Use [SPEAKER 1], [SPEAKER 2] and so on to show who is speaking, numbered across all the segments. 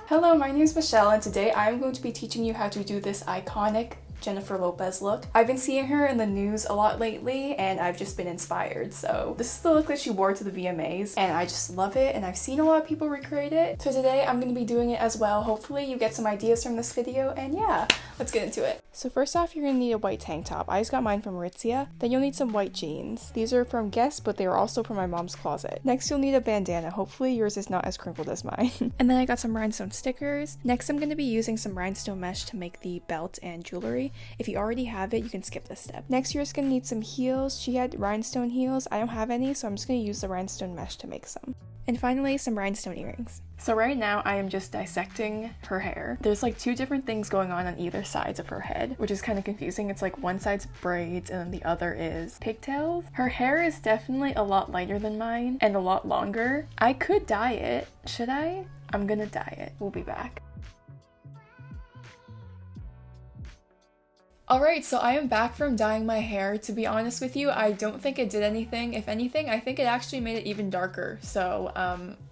[SPEAKER 1] Hello, my name is Michelle and today I'm going to be teaching you how to do this iconic Jennifer Lopez look. I've been seeing her in the news a lot lately and I've just been inspired. So this is the look that she wore to the VMAs and I just love it and I've seen a lot of people recreate it. So today I'm going to be doing it as well. Hopefully you get some ideas from this video and yeah, let's get into it. So first off, you're going to need a white tank top. I just got mine from Aritzia. Then you'll need some white jeans. These are from Guess, but they are also from my mom's closet. Next you'll need a bandana. Hopefully yours is not as crinkled as mine. And then I got some rhinestone stickers. Next I'm going to be using some rhinestone mesh to make the belt and jewelry. If you already have it, you can skip this step. Next, you're just gonna need some heels. She had rhinestone heels. I don't have any, so I'm just gonna use the rhinestone mesh to make some. And finally, some rhinestone earrings. So right now, I am just dissecting her hair. There's like two different things going on either sides of her head, which is kind of confusing. It's like one side's braids and then the other is pigtails. Her hair is definitely a lot lighter than mine and a lot longer. I could dye it. Should I? I'm gonna dye it. We'll be back. Alright, so I am back from dyeing my hair. To be honest with you, I don't think it did anything. If anything, I think it actually made it even darker. So,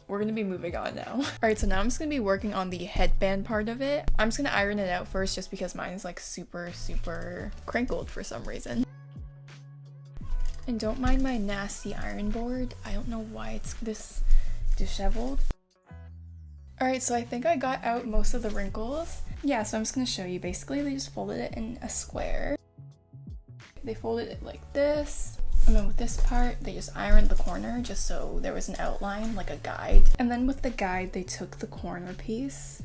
[SPEAKER 1] we're gonna be moving on now. Alright, so now I'm just gonna be working on the headband part of it. I'm just gonna iron it out first just because mine is like super crinkled for some reason. And don't mind my nasty iron board. I don't know why it's this disheveled. Alright, so I think I got out most of the wrinkles. Yeah, so I'm just going to show you. Basically, they just folded it in a square. They folded it like this. And then with this part, they just ironed the corner just so there was an outline, like a guide. And then with the guide, they took the corner piece,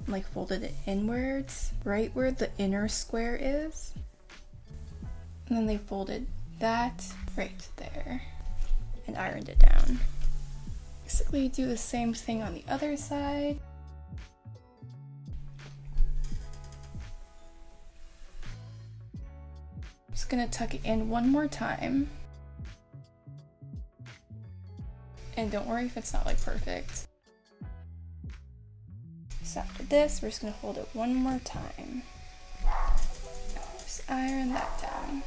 [SPEAKER 1] like folded it inwards, right where the inner square is. And then they folded that right there and ironed it down. Basically, do the same thing on the other side. Just gonna tuck it in one more time. And don't worry if it's not like perfect. So after this, we're just gonna fold it one more time. Just iron that down.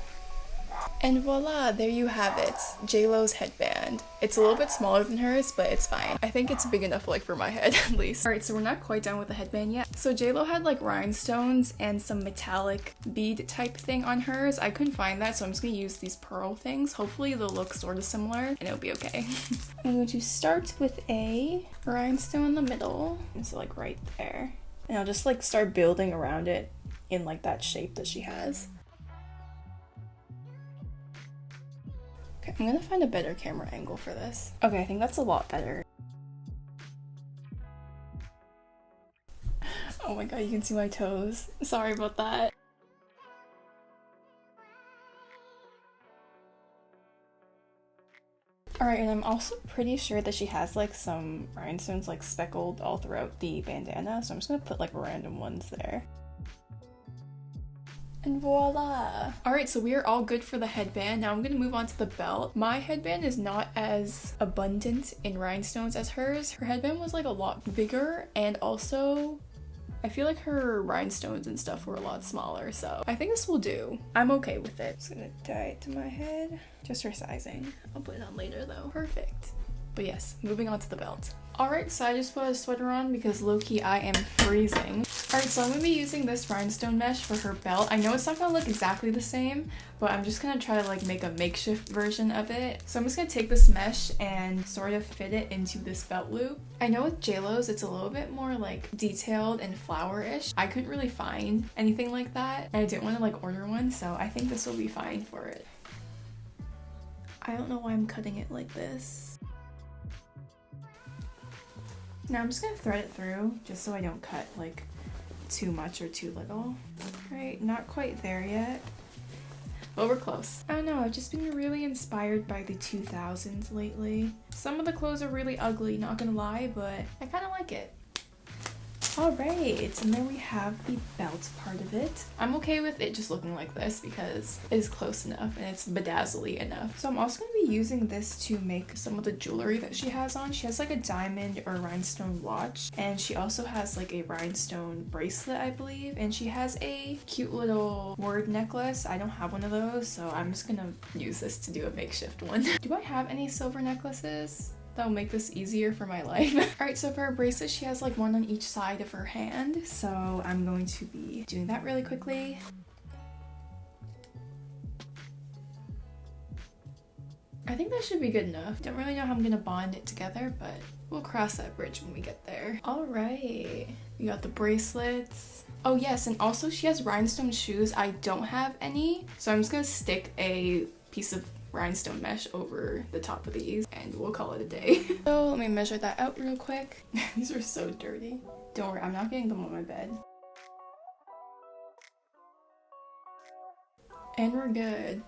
[SPEAKER 1] And voila, there you have it, JLo's headband. It's a little bit smaller than hers, but it's fine. I think it's big enough like for my head at least. Alright, so we're not quite done with the headband yet. So JLo had like rhinestones and some metallic bead type thing on hers. I couldn't find that, so I'm just gonna use these pearl things. Hopefully they'll look sort of similar and it'll be okay. I'm going to start with a rhinestone in the middle. And so like right there. And I'll just like start building around it in like that shape that she has. I'm gonna find a better camera angle for this. Okay, I think that's a lot better. Oh my god, you can see my toes. Sorry about that. Alright, and I'm also pretty sure that she has like some rhinestones like speckled all throughout the bandana, so I'm just gonna put like random ones there. And voila! Alright, so we are all good for the headband. Now I'm gonna move on to the belt. My headband is not as abundant in rhinestones as hers. Her headband was like a lot bigger and also I feel like her rhinestones and stuff were a lot smaller, so I think this will do. I'm okay with it. Just gonna dye it to my head. Just for sizing. I'll put it on later though. Perfect. But yes, moving on to the belt. Alright, so I just put a sweater on because low-key I am freezing. Alright, so I'm going to be using this rhinestone mesh for her belt. I know it's not going to look exactly the same, but I'm just going to try to like make a makeshift version of it. So I'm just going to take this mesh and sort of fit it into this belt loop. I know with JLo's it's a little bit more like detailed and flower-ish. I couldn't really find anything like that and I didn't want to like order one, so I think this will be fine for it. I don't know why I'm cutting it like this. Now I'm just gonna thread it through just so I don't cut like too much or too little. Right, not quite there yet, but we're close. I don't know, I've just been really inspired by the 2000s lately. Some of the clothes are really ugly, not gonna lie, but I kind of like it. Alright, and there we have the belt part of it. I'm okay with it just looking like this because it is close enough and it's bedazzly enough. So I'm also going to be using this to make some of the jewelry that she has on. She has like a diamond or rhinestone watch, and she also has like a rhinestone bracelet, I believe, and she has a cute little word necklace. I don't have one of those, so I'm just gonna use this to do a makeshift one. Do I have any silver necklaces? That'll make this easier for my life. Alright, so for her bracelet, she has like one on each side of her hand. So I'm going to be doing that really quickly. I think that should be good enough. Don't really know how I'm gonna bond it together, but we'll cross that bridge when we get there. Alright, we got the bracelets. Oh yes, and also she has rhinestone shoes. I don't have any, so I'm just gonna stick a piece of rhinestone mesh over the top of these and we'll call it a day. So let me measure that out real quick. These are so dirty. Don't worry, I'm not getting them on my bed. And we're good.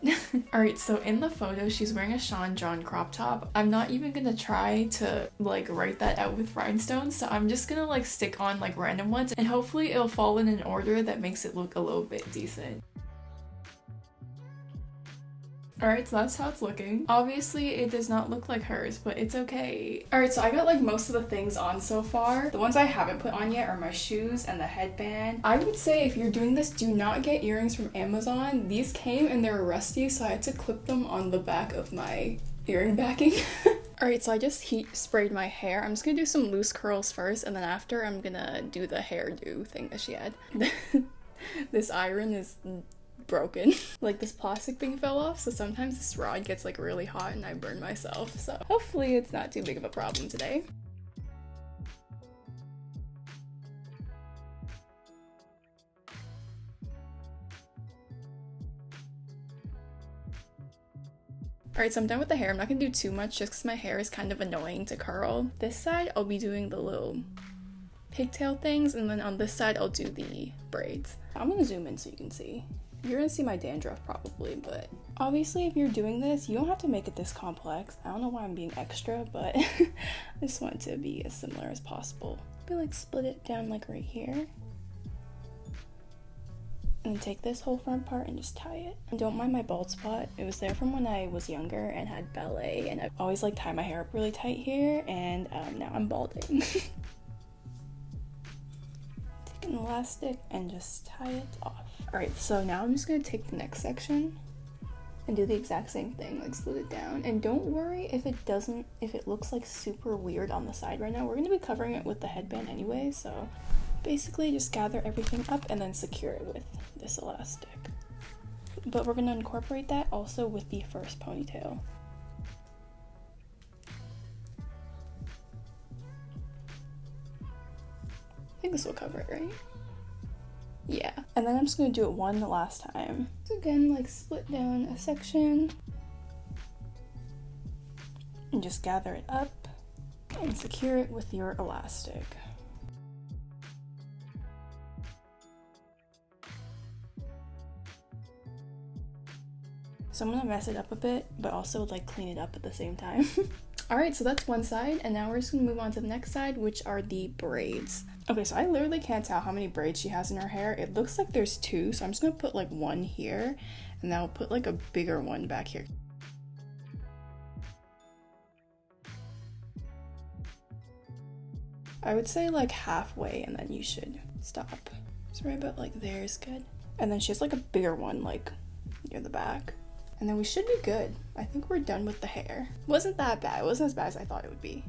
[SPEAKER 1] Alright, so in the photo, she's wearing a Sean John crop top. I'm not even gonna try to like write that out with rhinestones, so I'm just gonna like stick on like random ones and hopefully it'll fall in an order that makes it look a little bit decent. Alright, so that's how it's looking. Obviously, it does not look like hers, but it's okay. Alright, so I got like most of the things on so far. The ones I haven't put on yet are my shoes and the headband. I would say if you're doing this, do not get earrings from Amazon. These came and they were rusty, so I had to clip them on the back of my earring backing. Alright, so I just heat sprayed my hair. I'm just gonna do some loose curls first, and then after I'm gonna do the hairdo thing that she had. This iron is broken. Like this plastic thing fell off, so sometimes this rod gets like really hot and I burn myself, so hopefully it's not too big of a problem today. Alright, so I'm done with the hair. I'm not gonna do too much just because my hair is kind of annoying to curl. This side I'll be doing the little pigtail things, and then on this side I'll do the braids. I'm gonna zoom in so you can see. You're gonna see my dandruff probably, but obviously if you're doing this, you don't have to make it this complex. I don't know why I'm being extra, but I just want it to be as similar as possible. Maybe like split it down like right here. And then take this whole front part and just tie it. And don't mind my bald spot. It was there from when I was younger and had ballet, and I always like tie my hair up really tight here, and now I'm balding. Take an elastic and just tie it off. Alright, so now I'm just gonna take the next section and do the exact same thing, like split it down. And don't worry if it looks like super weird on the side right now. We're gonna be covering it with the headband anyway, so basically just gather everything up and then secure it with this elastic. But we're gonna incorporate that also with the first ponytail. I think this will cover it, right? Yeah. And then I'm just gonna do it one last time. So again, like split down a section and just gather it up and secure it with your elastic. So I'm gonna mess it up a bit, but also like clean it up at the same time. Alright, so that's one side, and now we're just gonna move on to the next side, which are the braids. Okay, so I literally can't tell how many braids she has in her hair. It looks like there's two, so I'm just gonna put like one here, and then I'll put like a bigger one back here. I would say like halfway, and then you should stop. So right about like there is good. And then she has like a bigger one like near the back. And then we should be good. I think we're done with the hair. Wasn't that bad. It wasn't as bad as I thought it would be.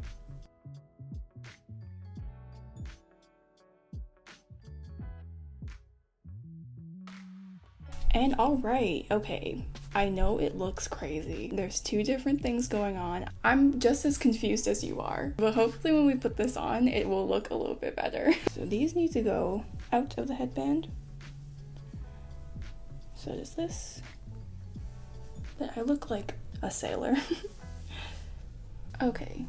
[SPEAKER 1] And alright, okay. I know it looks crazy. There's two different things going on. I'm just as confused as you are. But hopefully when we put this on, it will look a little bit better. So these need to go out of the headband. So does this. But I look like a sailor. Okay.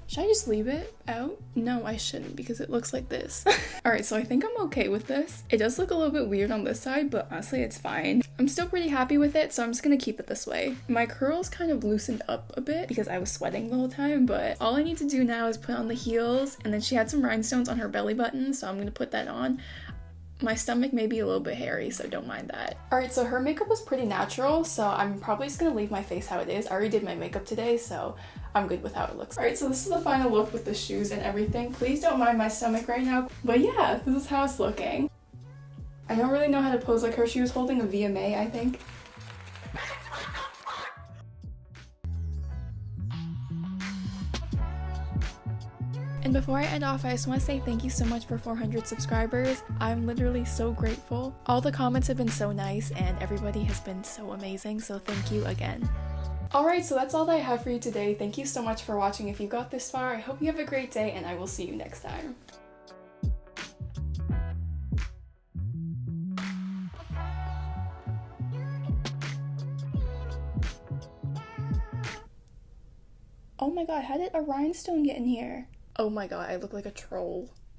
[SPEAKER 1] Should I just leave it out? No, I shouldn't because it looks like this. Alright, so I think I'm okay with this. It does look a little bit weird on this side, but honestly it's fine. I'm still pretty happy with it, so I'm just gonna keep it this way. My curls kind of loosened up a bit because I was sweating the whole time, but all I need to do now is put on the heels, and then she had some rhinestones on her belly button, so I'm gonna put that on. My stomach may be a little bit hairy, so don't mind that. Alright, so her makeup was pretty natural, so I'm probably just gonna leave my face how it is. I already did my makeup today, so I'm good with how it looks. Alright, so this is the final look with the shoes and everything. Please don't mind my stomach right now. But yeah, this is how it's looking. I don't really know how to pose like her. She was holding a VMA, I think. And before I end off, I just want to say thank you so much for 400 subscribers. I'm literally so grateful. All the comments have been so nice and everybody has been so amazing, so thank you again. Alright, so that's all that I have for you today. Thank you so much for watching. If you got this far, I hope you have a great day and I will see you next time. Oh my god, how did a rhinestone get in here? Oh my god, I look like a troll.